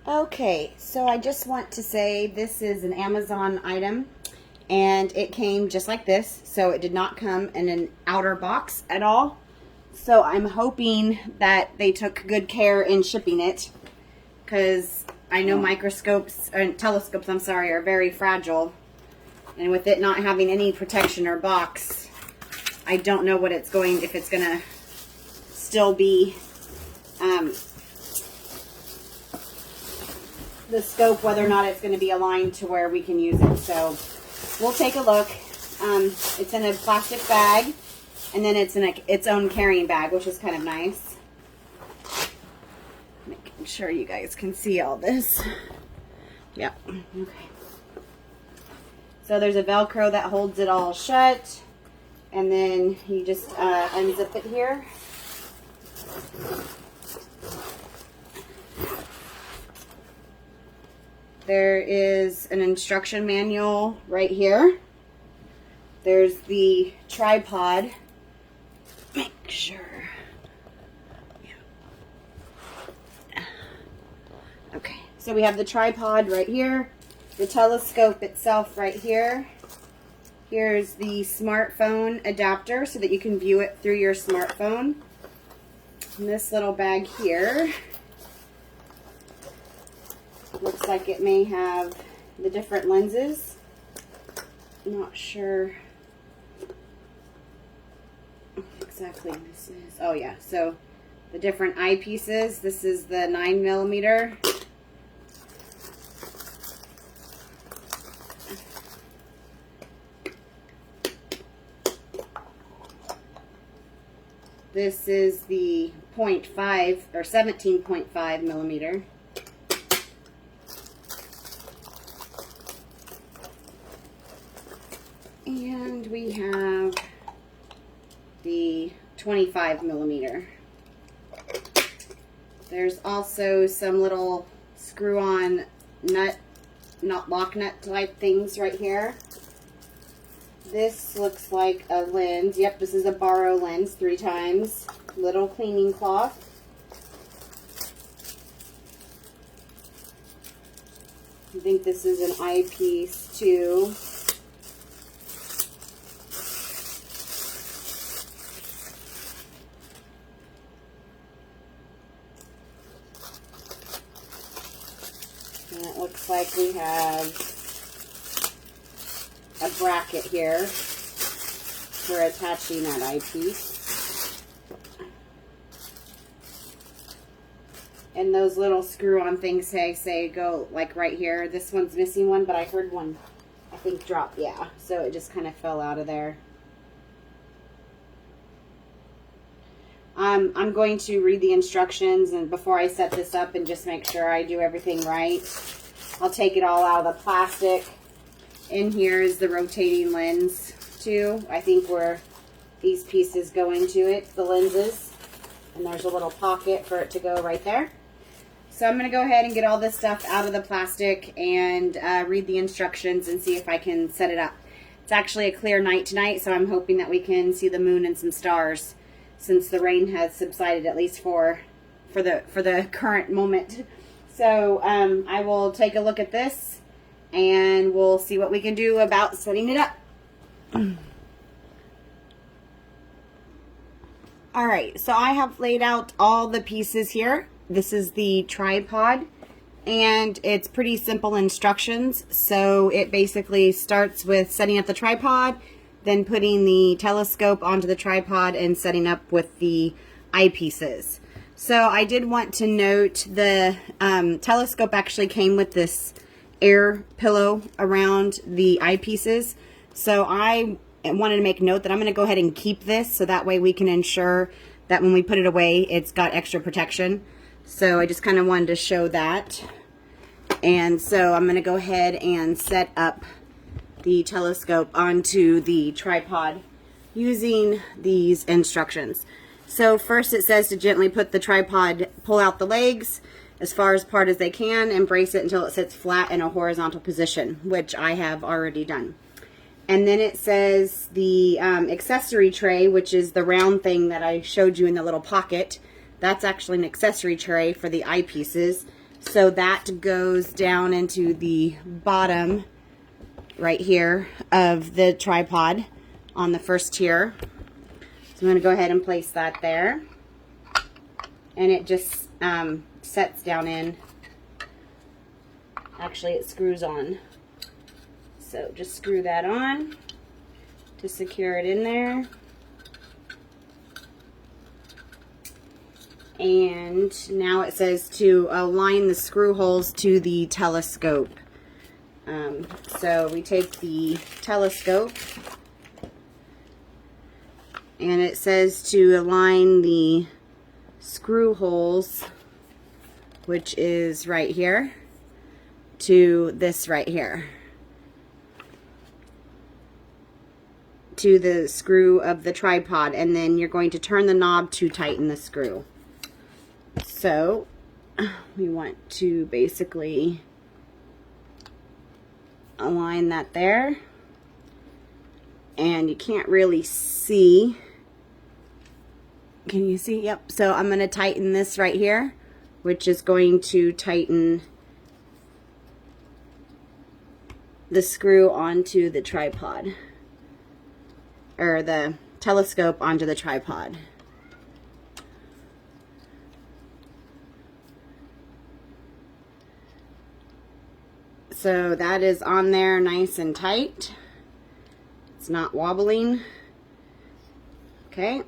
Okay, so I just want to say this is an Amazon item, and it came just like this, so it did not come in an outer box at all. So I'm hoping that they took good care in shipping it, because I know microscopes, or telescopes, I'm sorry, are very fragile, and with it not having any protection or box, I don't know what it's going, if it's gonna still be the scope, whether or not it's going to be aligned to where we can use it. So we'll take a look. It's in a plastic bag, and then it's in its own carrying bag, which is kind of nice. Making sure you guys can see all this. Yep. Okay. So there's a Velcro that holds it all shut, and then you just unzip it here. There is an instruction manual right here. There's the tripod. Make sure. Yeah. Okay, so we have the tripod right here, the telescope itself right here. Here's the smartphone adapter so that you can view it through your smartphone. And this little bag here looks like it may have the different lenses. I'm not sure exactly what this is. Oh yeah, so the different eyepieces. This is the 9mm. This is the 0.5 or 17.5mm. And we have the 25mm. There's also some little screw-on nut, not lock nut type things right here. This looks like a lens. Yep, this is a borrow lens 3 times. Little cleaning cloth. I think this is an eyepiece too. And it looks like we have a bracket here for attaching that eyepiece. And those little screw-on things say go like right here. This one's missing one, but I heard one, I think, drop. Yeah, so it just kind of fell out of there. I'm going to read the instructions and before I set this up and just make sure I do everything right. I'll take it all out of the plastic. In here is the rotating lens too. I think where these pieces go into it, the lenses. And there's a little pocket for it to go right there. So I'm going to go ahead and get all this stuff out of the plastic and read the instructions and see if I can set it up. It's actually a clear night tonight, so I'm hoping that we can see the moon and some stars since the rain has subsided, at least for the current moment. So I will take a look at this and we'll see what we can do about setting it up. Alright, so I have laid out all the pieces here. This is the tripod, and it's pretty simple instructions. So it basically starts with setting up the tripod, then putting the telescope onto the tripod and setting up with the eyepieces. So I did want to note the telescope actually came with this air pillow around the eyepieces. So I wanted to make note that I'm going to go ahead and keep this so that way we can ensure that when we put it away it's got extra protection. So I just kind of wanted to show that. And so I'm going to go ahead and set up the telescope onto the tripod using these instructions. So first it says to gently put the tripod, pull out the legs as far apart as they can and brace it until it sits flat in a horizontal position, which I have already done. And then it says the accessory tray, which is the round thing that I showed you in the little pocket. That's actually an accessory tray for the eyepieces. So that goes down into the bottom right here of the tripod on the first tier. So I'm going to go ahead and place that there. And it just sets down in. Actually, it screws on. So just screw that on to secure it in there. And now it says to align the screw holes to the telescope. So we take the telescope and it says to align the screw holes, which is right here, to this right here, to the screw of the tripod, and then you're going to turn the knob to tighten the screw. So we want to basically align that there, and you can't really see. Can you see? Yep. So I'm going to tighten this right here, which is going to tighten the screw onto the tripod, or the telescope onto the tripod. So that is on there nice and tight. It's not wobbling. Okay.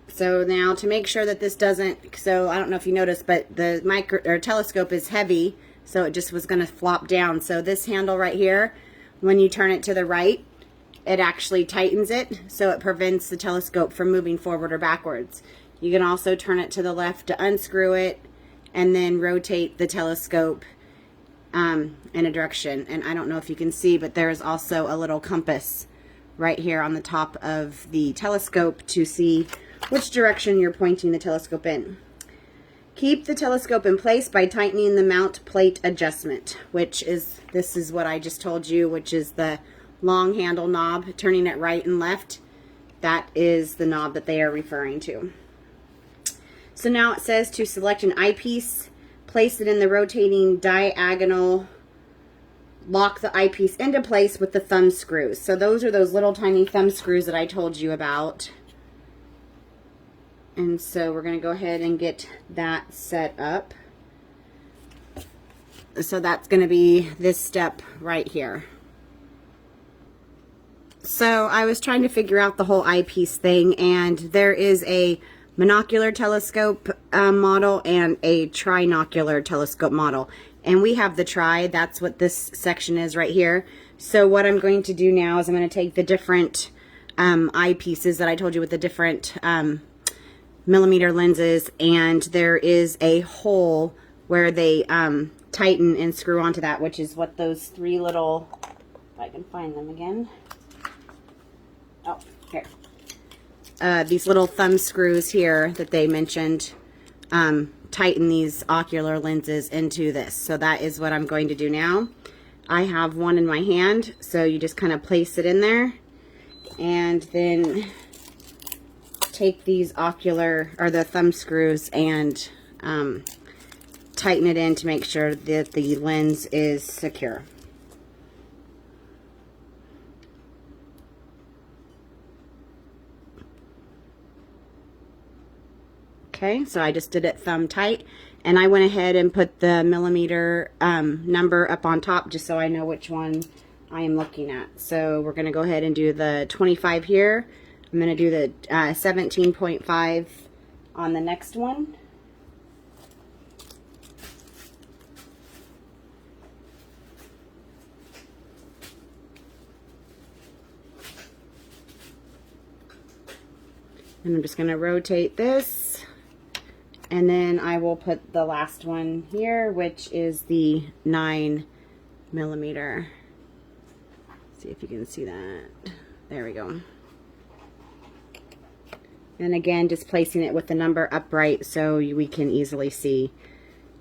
So now to make sure that this doesn't, so I don't know if you noticed, but the telescope is heavy, so it just was going to flop down. So this handle right here, when you turn it to the right, it actually tightens it, so it prevents the telescope from moving forward or backwards. You can also turn it to the left to unscrew it, and then rotate the telescope in a direction. And I don't know if you can see, but there is also a little compass right here on the top of the telescope to see which direction you're pointing the telescope in. Keep the telescope in place by tightening the mount plate adjustment, which is, this is what I just told you, which is the long handle knob, turning it right and left. That is the knob that they are referring to. So now it says to select an eyepiece, place it in the rotating diagonal, lock the eyepiece into place with the thumb screws. So those are those little tiny thumb screws that I told you about. And so we're going to go ahead and get that set up. So that's going to be this step right here. So I was trying to figure out the whole eyepiece thing, and there is a monocular telescope model and a trinocular telescope model. And we have the tri, that's what this section is right here. So what I'm going to do now is I'm going to take the different eyepieces that I told you with the different millimeter lenses, and there is a hole where they tighten and screw onto that, which is what those three little, if I can find them again. Oh, here. These little thumb screws here that they mentioned tighten these ocular lenses into this. So that is what I'm going to do now. I have one in my hand, so you just kind of place it in there, and then take these ocular, or the thumb screws, and tighten it in to make sure that the lens is secure. Okay, so I just did it thumb tight, and I went ahead and put the millimeter number up on top just so I know which one I am looking at. So we're going to go ahead and do the 25 here. I'm going to do the 17.5 on the next one. And I'm just going to rotate this, and then I will put the last one here, which is the 9 millimeter. See if you can see that. There we go. And again, just placing it with the number upright so we can easily see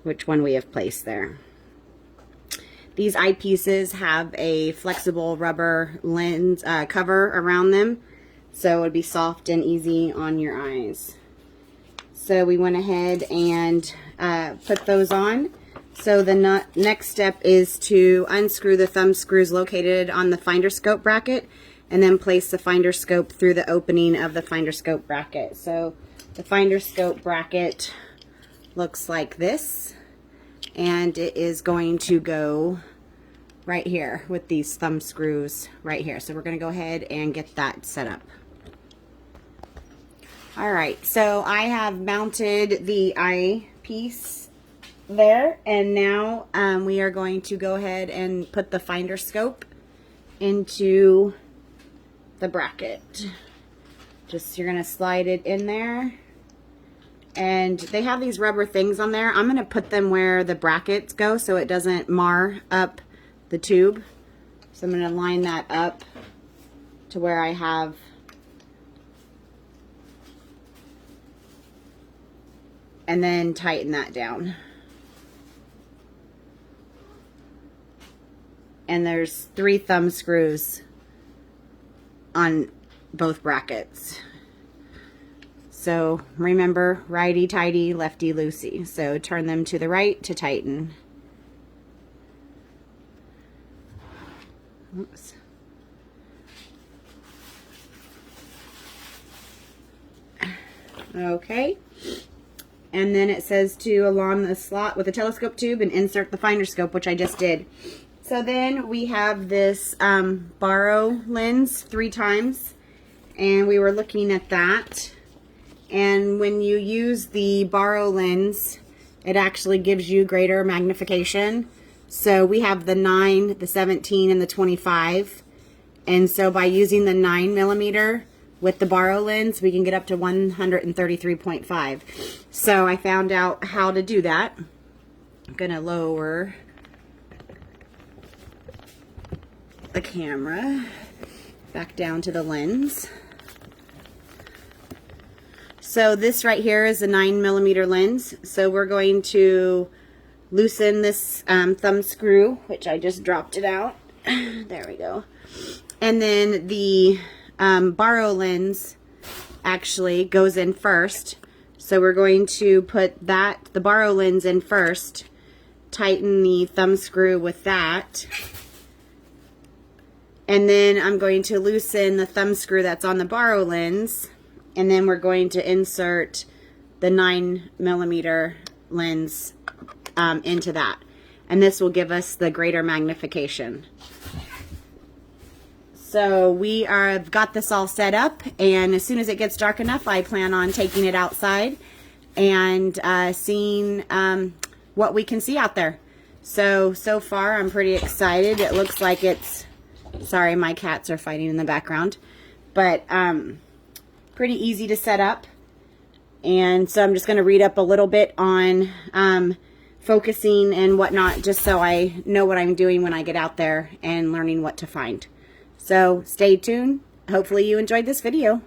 which one we have placed there. These eyepieces have a flexible rubber lens cover around them, so it would be soft and easy on your eyes. So we went ahead and put those on. So the next step is to unscrew the thumb screws located on the finder scope bracket and then place the finder scope through the opening of the finder scope bracket. So the finder scope bracket looks like this, and it is going to go right here with these thumb screws right here. So we're going to go ahead and get that set up. Alright, so I have mounted the eyepiece there, and now we are going to go ahead and put the finder scope into the bracket. Just, you're going to slide it in there, and they have these rubber things on there. I'm going to put them where the brackets go so it doesn't mar up the tube. So I'm going to line that up to where I have and then tighten that down. And there's 3 thumb screws on both brackets. So remember, righty tighty, lefty loosey. So turn them to the right to tighten. Oops. Okay. And then it says to align the slot with a telescope tube and insert the finder scope, which I just did. So then we have this Barrow lens 3 times, and we were looking at that. And when you use the Barrow lens, it actually gives you greater magnification. So we have the 9, the 17, and the 25. And so by using the 9mm with the Barrow lens, we can get up to 133.5. So I found out how to do that. I'm going to lower the camera back down to the lens. So this right here is a 9mm lens. So we're going to loosen this thumb screw, which I just dropped it out. There we go. And then the Barrow lens actually goes in first. So we're going to put the Barrow lens in first, tighten the thumb screw with that. And then I'm going to loosen the thumb screw that's on the Barrow lens, and then we're going to insert the 9mm lens into that. And this will give us the greater magnification. So we have got this all set up, and as soon as it gets dark enough, I plan on taking it outside and seeing what we can see out there. So far I'm pretty excited. It looks like it's, sorry, my cats are fighting in the background, but pretty easy to set up. And so I'm just going to read up a little bit on focusing and whatnot, just so I know what I'm doing when I get out there and learning what to find. So stay tuned. Hopefully you enjoyed this video.